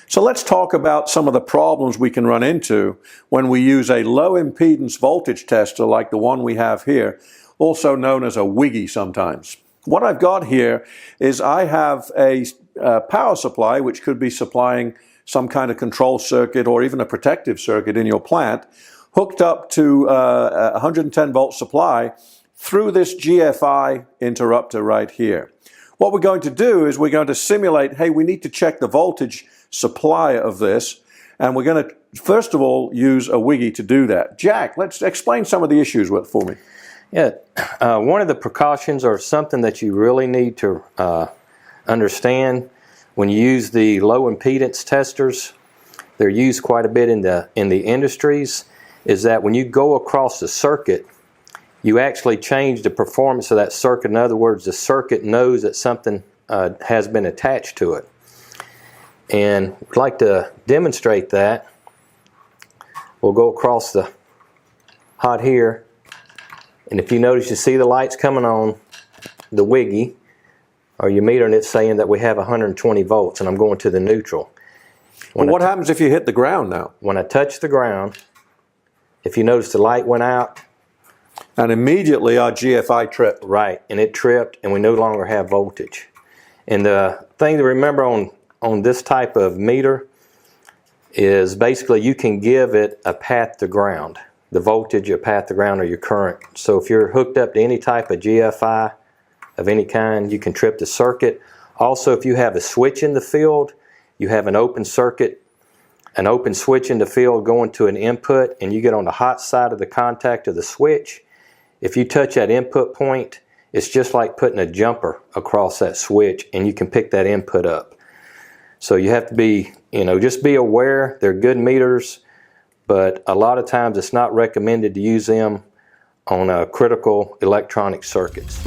So let's talk about some of the problems we can run into when we use a low impedance voltage tester like the one we have here, also known as a wiggy sometimes. What I've got here is I have a power supply which could be supplying some kind of control circuit or even a protective circuit in your plant, hooked up to a 110 volt supply through this GFI interrupter right here. What we're going to do is we're going to simulate, hey, we need to check the voltage supply of this, and we're going to first of all use a wiggy to do that. Jack, let's explain some of the issues for me. Yeah, one of the precautions, or something that you really need to understand when you use the low impedance testers, they're used quite a bit in the industries, is that when you go across the circuit, you actually change the performance of that circuit. In other words, the circuit knows that something has been attached to it. And I'd like to demonstrate that. We'll go across the hot here, and if you notice, you see the lights coming on the wiggy, or your meter, and it's saying that we have 120 volts, and I'm going to the neutral. Well, what happens if you hit the ground now? When I touch the ground, if you notice, the light went out. And immediately our GFI tripped. Right, and it tripped, and we no longer have voltage. And the thing to remember on this type of meter is basically you can give it a path to ground. The voltage, a path to ground, or your current. So if you're hooked up to any type of GFI of any kind, you can trip the circuit. Also, if you have a switch in the field, you have an open circuit, an open switch in the field going to an input, and you get on the hot side of the contact of the switch. If you touch that input point, it's just like putting a jumper across that switch, and you can pick that input up. So you have to be, just be aware. They're good meters, but a lot of times it's not recommended to use them on critical electronic circuits.